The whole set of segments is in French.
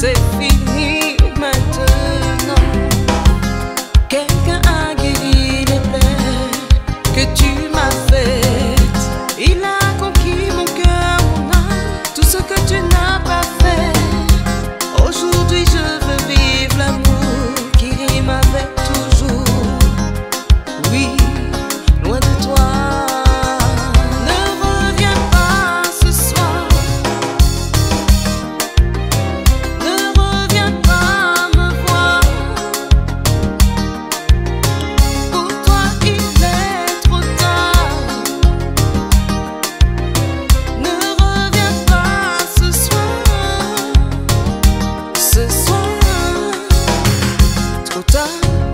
c'est fini maintenant. Quelqu'un a guéri les plaies que tu m'as faites. Il a conquis mon cœur, mon âme, tout ce que tu n'as pas fait. Aujourd'hui je veux vivre l'amour qui rime avec toujours. Oui, loin de toi.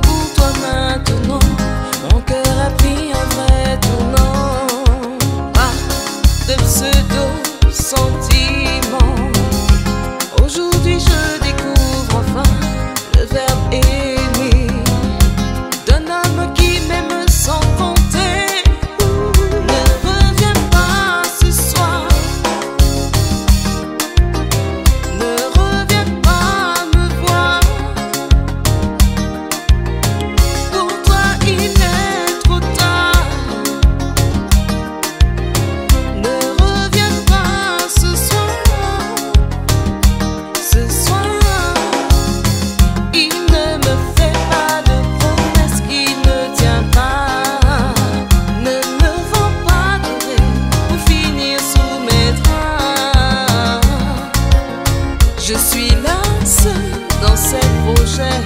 Pour toi maintenant, mon cœur a pris un vrai tournant. Pas de pseudo-sentiments. Aujourd'hui je découvre enfin le verbe aimer d'un homme qui m'aime sans compter. Ne reviens pas ce soir. Ne reviens pas me voir. Je suis là seule dans ces projets.